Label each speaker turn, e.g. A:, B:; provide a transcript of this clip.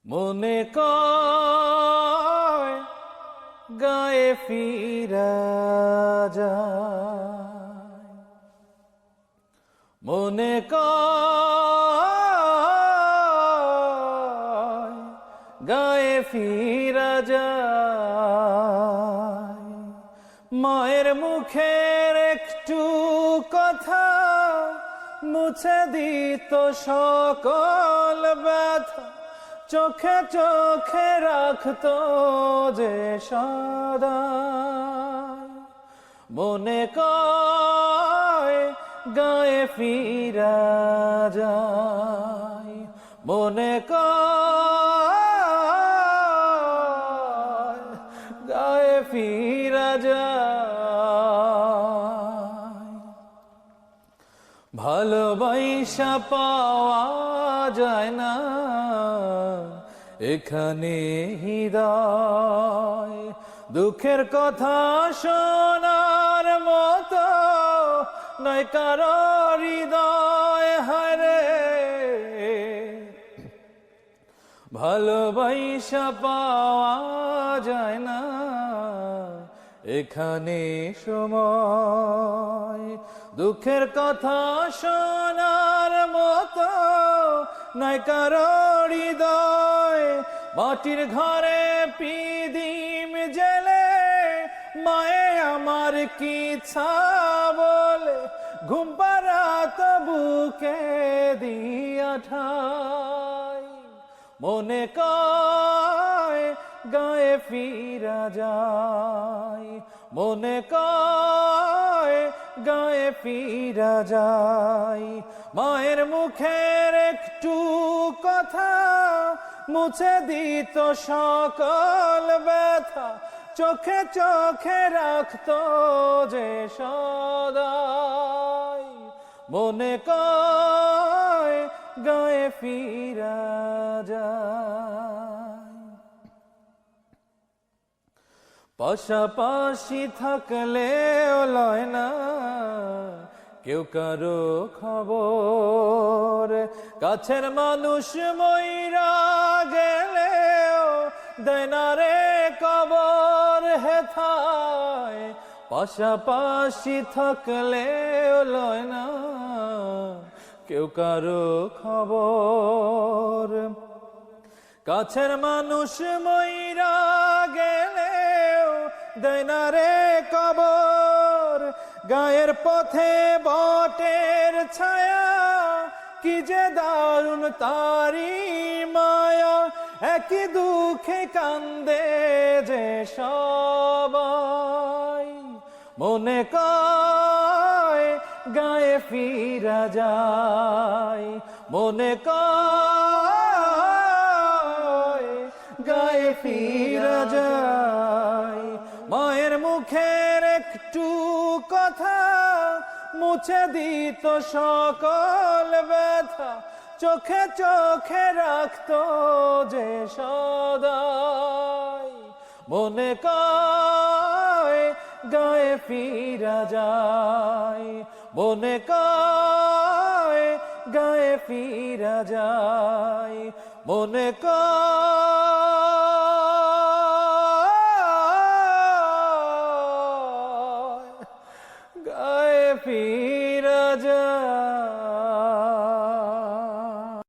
A: মনে কয় গায়ে ফিরা যায়, মনে কয় গায়ে ফিরা যায়। মায়ের মুখের একটু কথা মুছে দিত সকল ব্যথা, চোখে চোখে রাখতো যে সদাই। মনে কয় গায়ে ফিরা যায়, মনে কয় গায়ে ফিরা যায়। ভালোবাসা পাওয়া যায় না এখানে হৃদয়, দুঃখের কথা শোনার মতো নয় কারো হৃদয়। হায়রে ভালোবাসা পাওয়া যায় না এখানে সময়, দুঃখের কথা শোনার মতো নাই কারো হৃদয়। মাটির ঘরে পিদিম জেলে মায়ে আমার কি ইচ্ছা বলে ঘুম পাড়াত বুকে দিয়া ঠাই। মনে কয় গায়ে ফিরা যায়, মনে কয় গায়ে ফিরা যায়। মায়ের মুখের একটু কথা মুছে দিত সকল ব্যথা, চোখে চোখে রাখতো যে সদাই। মনে কয় গায়ে ফিরা যায়। পাশাপাশি থাকলেও লয় না কেউ কারো খবর, কাছের মানুষ মইরা গেলেও দেয় না রে কবর হেথায়। পাশাপাশি থাকলেও লয় না কেউ কারো খবর, কাছের মানুষ মইরা গেলেও দেয় না রে কবর। গায়ের পথে বটের ছায়া কি যে দারুণ তারি মায়া, একই দুঃখে কান্দে যে সবাই। মনে কয় গায়ে ফিরা যায়, মনে কয় গায়ে ফিরা যায়। মায়ের মুখের একটু কথা মুছে দিত সকল ব্যথা, চোখে চোখে রাখতো যে সদাই। মনে কয় গায়ে ফিরা যায়, মনে কয় গায়ে ফিরা যায়, মনে কয়